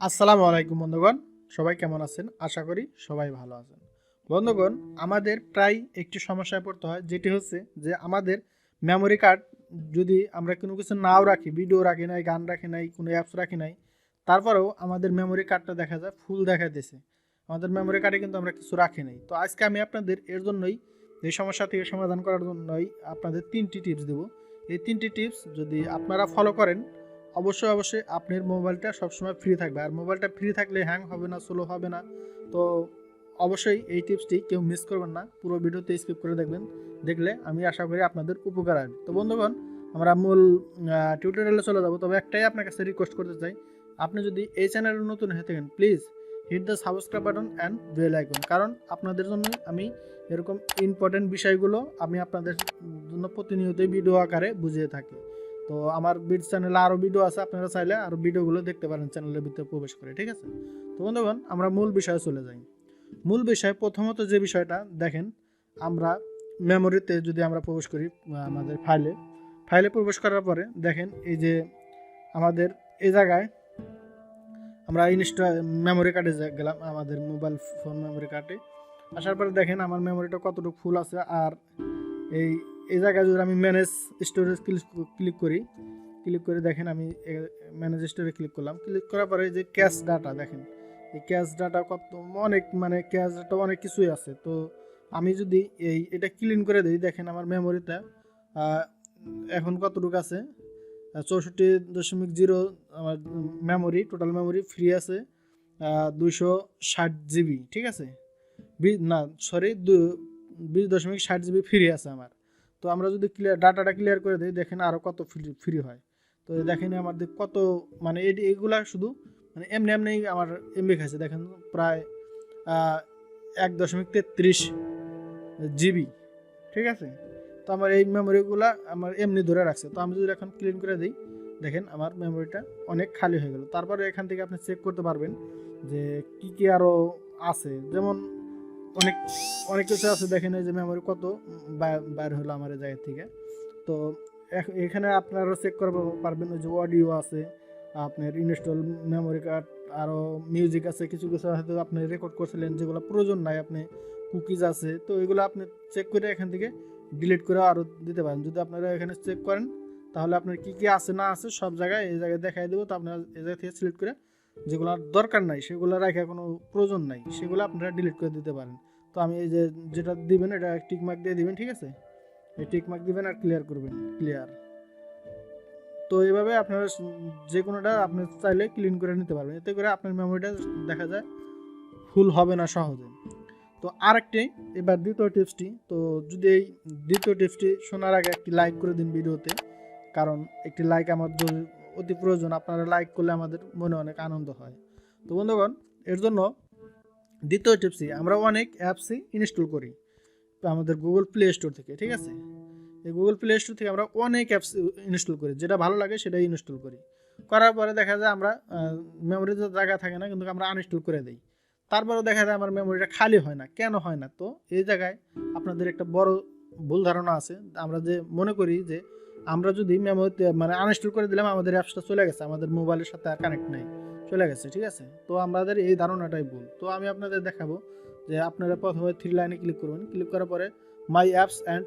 আসসালামু আলাইকুম বন্ধুগণ, সবাই কেমন আছেন? আশা করি সবাই ভালো আছেন। বন্ধুগণ, আমাদের প্রায় একটি সমস্যায় পড়তে হয়, যেটি হচ্ছে যে আমাদের মেমোরি কার্ড যদি আমরা কোনো কিছু নাও রাখি, ভিডিও রাখি নাই, গান রাখি নাই, কোনো অ্যাপস রাখি নাই, তারপরেও আমাদের মেমোরি কার্ডটা দেখা যায় ফুল দেখাইতেছে। আমাদের মেমোরি কার্ডে কিন্তু আমরা কিছু রাখি নাই। তো আজকে আমি আপনাদের এর জন্যই, এই সমস্যা থেকে সমাধান করার জন্যই আপনাদের 3টি টিপস দেব। এই 3টি টিপস যদি আপনারা ফলো করেন, অবশ্যই আপনার মোবাইলটা সবসময় ফ্রি থাকবে। আর মোবাইলটা ফ্রি থাকলে হ্যাং হবে না, স্লো হবে না। তো অবশ্যই এই টিপসটি কেউ মিস করবেন না, পুরো ভিডিওতে স্কিপ করে দেখবেন। দেখলে আমি আশা করি আপনাদের উপকার আসবে। তো বন্ধুগণ, আমরা মূল টিউটোরিয়ালে চলে যাব। তবে একটাই আপনার কাছে রিকোয়েস্ট করতে চাই, আপনি যদি এই চ্যানেলে নতুন হয়ে থাকেন, please hit the subscribe button and bell icon. কারণ আপনাদের জন্য আমি এরকম ইম্পর্টেন্ট বিষয়গুলো আমি আপনাদের জন্য প্রতিনিয়তই ভিডিও আকারে বুঝিয়ে থাকি। তো আমার চ্যানেলে আরও ভিডিও আছে, আপনারা চাইলে আরও ভিডিওগুলো দেখতে পারেন চ্যানেলের ভিতরে প্রবেশ করে, ঠিক আছে? তো বন্ধুগণ, আমরা মূল বিষয়ে চলে যাই। মূল বিষয় প্রথমত যে বিষয়টা দেখেন, আমরা মেমোরিতে যদি আমরা প্রবেশ করি, আমাদের ফাইলে প্রবেশ করার পরে দেখেন এই যে আমাদের এই জায়গায় আমরা মেমোরি কার্ডে গেলাম, আমাদের মোবাইল ফোন মেমোরি কার্ডে আসার পরে দেখেন আমার মেমোরিটা কতটুকু ফুল আছে। আর এই এই জায়গায় যদি আমি ম্যানেজ স্টোরেজ ক্লিক করে দেখেন, আমি ম্যানেজ স্টোরে ক্লিক করলাম। ক্লিক করার পরে যে ক্যাশ ডাটা দেখেন, এই ক্যাশ ডাটা কত অনেক, মানে ক্যাশ ডাটা অনেক কিছুই আছে। তো আমি যদি এটা ক্লিন করে দিই, দেখেন আমার মেমোরিটা এখন কতটুকু আছে, 64.0 আমার মেমোরি, টোটাল মেমোরি ফ্রি আছে 260 জিবি, ঠিক আছে? না সরি, 20.60 জিবি ফ্রি আছে আমার। তো আমরা যদি ডাটাটা ক্লিয়ার করে দিই, দেখেন আরও কত ফ্রি হয়। তো দেখেন আমাদের কত, মানে এইগুলা শুধু মানে এমনি এমনি আমার এমবি খাইছে, দেখেন প্রায় 1.33 জিবি, ঠিক আছে? তো আমার এই মেমোরিগুলা আমার এমনি ধরে রাখছে। তো আমি যদি এখন ক্লিন করে দিই, দেখেন আমার মেমোরিটা অনেক খালি হয়ে গেল। তারপরে এখান থেকে আপনি চেক করতে পারবেন যে কি কি আরও আছে। যেমন অনেক অনেক কিছু আছে, দেখেন এই যে মেমোরি কত বাইর হলো আমার এই জায়গা থেকে। তো এখানে আপনারা চেক করতে পারবেন ওই যে অডিও আছে, আপনার ইনস্টল মেমোরি কার্ড, আরও মিউজিক আছে, কিছু কিছু হয়তো আপনি রেকর্ড করছিলেন যেগুলো প্রয়োজন নাই, আপনি কুকিজ আছে। তো এগুলো আপনি চেক করে এখান থেকে ডিলিট করে আরও দিতে পারেন। যদি আপনারা এখানে চেক করেন, তাহলে আপনার কী কী আছে না আছে সব জায়গায় এই জায়গায় দেখাই দেবো। তো আপনারা এই জায়গা থেকে সিলেক্ট করে যেগুলো দরকার নাই, সেগুলো রাখার কোনো প্রয়োজন নাই, সেগুলো আপনারা ডিলিট করে দিতে পারেন। তো আমি এই যে যেটা দিবেন, এটা টিক মার্ক দিয়ে দিবেন, ঠিক আছে? এই টিক মার্ক দিবেন আর ক্লিয়ার করবেন, ক্লিয়ার। তো এইভাবে আপনারা যে কোনোটা আপনি চাইলে ক্লিন করে নিতে পারবেন। এতে করে আপনার মেমোরিটা দেখা যায় ফুল হবে না সহজে। তো আরেকটি, এবার দ্বিতীয় টিপসটি। তো যদি এই দ্বিতীয় টিপসটি শোনার আগে একটি লাইক করে দিন ভিডিওতে, কারণ একটি লাইক আমার অতি প্রয়োজন। আপনারা লাইক করলে আমাদের মনে অনেক আনন্দ হয়। তো বন্ধুগণ, এর জন্য দ্বিতীয় টিপসই, আমরা অনেক অ্যাপসই ইনস্টল করি আমাদের গুগল প্লে স্টোর থেকে, ঠিক আছে? এই গুগল প্লে স্টোর থেকে আমরা অনেক অ্যাপস ইনস্টল করি, যেটা ভালো লাগে সেটাই ইনস্টল করি। করার পরে দেখা যায় আমরা মেমোরিতে জায়গা থাকে না, কিন্তু আমরা আনইনস্টল করে দিই। তারপরেও দেখা যায় আমার মেমোরিটা খালি হয় না। কেন হয় না? তো এই জায়গায় আপনাদের একটা বড় ভুল ধারণা আছে। আমরা যে মনে করি যে আমরা যদি মেমোরিতে মানে আনইনস্টল করে দিলাম, আমাদের অ্যাপসটা চলে গেছে, আমাদের মোবাইলের সাথে আর কানেক্ট নাই, চলে গেছে, ঠিক আছে? তো আমাদের এই ধারণাটাই ভুল। তো আমি আপনাদের দেখাবো যে আপনারা প্রথমে 3 লাইনে ক্লিক করবেন। ক্লিক করার পরে মাই অ্যাপস অ্যান্ড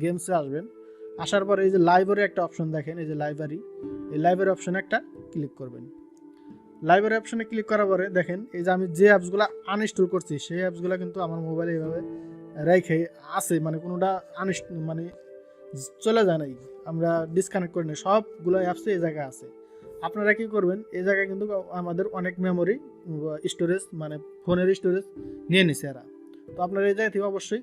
গেমসে আসবেন। আসার পরে এই যে লাইব্রেরি একটা অপশন দেখেন, এই যে লাইব্রেরি, এই লাইব্রেরি অপশনে একটা ক্লিক করবেন। লাইব্রেরি অপশনে ক্লিক করার পরে দেখেন এই যে আমি যে অ্যাপসগুলো আনইনস্টল করছি, সেই অ্যাপসগুলো কিন্তু আমার মোবাইলে এইভাবে রেখে আছে, মানে কোনোটা মানে চলে যায় নাই, আমরা ডিসকানেক্ট করি না, সবগুলো অ্যাপসে এই জায়গায় আছে। আপনারা কী করবেন, এই জায়গায় কিন্তু আমাদের অনেক মেমোরি স্টোরেজ, মানে ফোনের স্টোরেজ নিয়ে নিছে এরা। তো আপনারা এই জায়গা থেকে অবশ্যই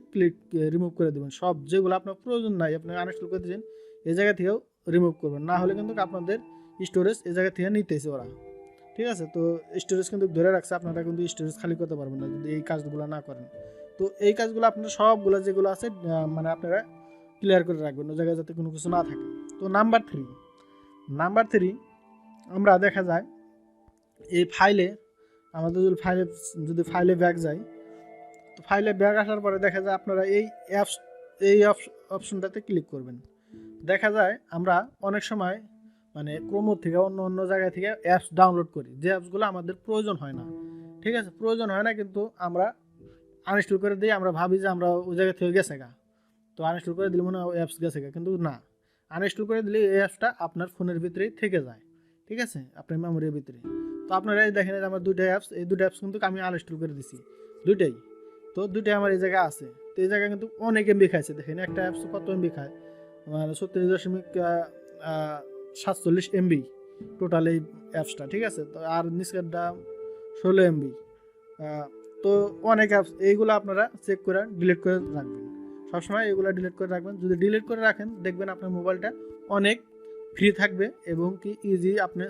রিমুভ করে দেবেন। সব যেগুলো আপনার প্রয়োজন নাই, আপনি আনইনস্টল করে দিয়েছেন, এই জায়গা থেকেও রিমুভ করবেন। না হলে কিন্তু আপনাদের স্টোরেজ এই জায়গা থেকে নিতেছে ওরা, ঠিক আছে? তো স্টোরেজ কিন্তু ধরে রাখছে, আপনারা কিন্তু স্টোরেজ খালি করতে পারবেন না যদি এই কাজগুলো না করেন। তো এই কাজগুলো আপনারা সবগুলো যেগুলো আছে মানে আপনারা ক্লিয়ার করে রাখবেন, ওই জায়গায় যাতে কোনো কিছু না থাকে। তো নাম্বার থ্রি, আমরা দেখা যায় এই ফাইলে, আমাদের যদি ফাইলে ব্যাক যাই, তো ফাইলে ব্যাক আসার পরে দেখা যায় আপনারা এই অপশনটাতে ক্লিক করবেন। দেখা যায় আমরা অনেক সময় মানে ক্রোম থেকে অন্য অন্য জায়গা থেকে অ্যাপস ডাউনলোড করি, যে অ্যাপসগুলো আমাদের প্রয়োজন হয় না। ঠিক আছে, প্রয়োজন হয় না কিন্তু আমরা আনইনস্টল করে দিই, আমরা ভাবি যে আমরা ওই জায়গা থেকে গেছে গা, তো আনইনস্টল করে দিলে মনে হয় অ্যাপস গেছে গা, কিন্তু না, আনইনস্টল করে দিলে এই অ্যাপসটা আপনার ফোনের ভিতরেই থেকে যায়। ঠিক আছে, আপনার মেমোরির ভিতরে। তো আপনারা এই দেখেন যে আমার দুইটা অ্যাপস, এই দুটো অ্যাপস কিন্তু আমি আনইনস্টল করে দিছি দুইটাই। তো দুইটাই আমার এই জায়গায় আছে। তো এই জায়গায় কিন্তু অনেক এমবি খাইছে, দেখেন একটা অ্যাপস কত এমবি খায়, মানে 36.47 এমবি টোটাল এই অ্যাপসটা। ঠিক আছে, তো আর নিচের দাম 16 এমবি। তো অনেক অ্যাপস, এইগুলো আপনারা চেক করে ডিলিট করে রাখবেন, সবসময় এগুলো ডিলিট করে রাখবেন। যদি ডিলিট করে রাখেন দেখবেন আপনার মোবাইলটা অনেক ফ্রি থাকবে এবং কি ইজি আপনি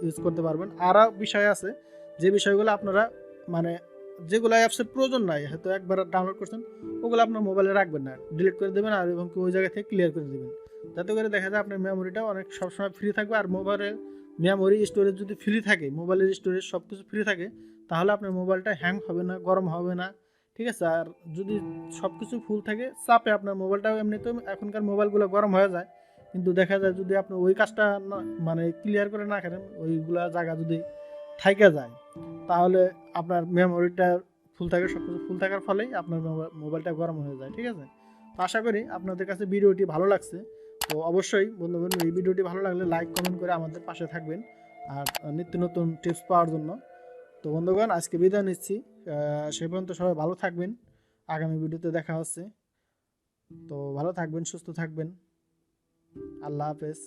ইউজ করতে পারবেন। আরও বিষয় আছে যে বিষয়গুলো আপনারা মানে যেগুলো অ্যাপসের প্রয়োজন নাই, হয়তো একবার ডাউনলোড করছেন, ওগুলো আপনার মোবাইলে রাখবেন না, ডিলিট করে দেবেন আর এবং কি ওই জায়গা থেকে ক্লিয়ার করে দেবেন। যাতে করে দেখা যায় আপনার মেমোরিটা অনেক সবসময় ফ্রি থাকবে। আর মোবাইলের মেমোরি স্টোরেজ যদি ফ্রি থাকে, মোবাইলের স্টোরেজ সব কিছু ফ্রি থাকে, তাহলে আপনার মোবাইলটা হ্যাং হবে না, গরম হবে না। ঠিক আছে, আর যদি সব কিছু ফুল থাকে চাপে আপনার মোবাইলটাও এমনিতেও, এখনকার মোবাইলগুলো গরম হয়ে যায়, কিন্তু দেখা যায় যদি আপনি ওই কাজটা মানে ক্লিয়ার করে না করেন, ওইগুলা জায়গা যদি থাইকা যায়, তাহলে আপনার মেমোরিটা ফুল থাকে, সব কিছু ফুল থাকার ফলেই আপনার মোবাইলটা গরম হয়ে যায়। ঠিক আছে, তো আশা করি আপনাদের কাছে ভিডিওটি ভালো লাগছে। তো অবশ্যই বন্ধুগণ, এই ভিডিওটি ভালো লাগলে লাইক কমেন্ট করে আমাদের পাশে থাকবেন আর নিত্য নতুন টিপস পাওয়ার জন্য। তো বন্ধুগণ, আজকে বিদায় নিচ্ছি। সে পর্যন্ত সবাই ভালো থাকবেন, আগামী ভিডিওতে দেখা হচ্ছে। তো ভালো থাকবেন, সুস্থ থাকবেন, আল্লাহ হাফেজ।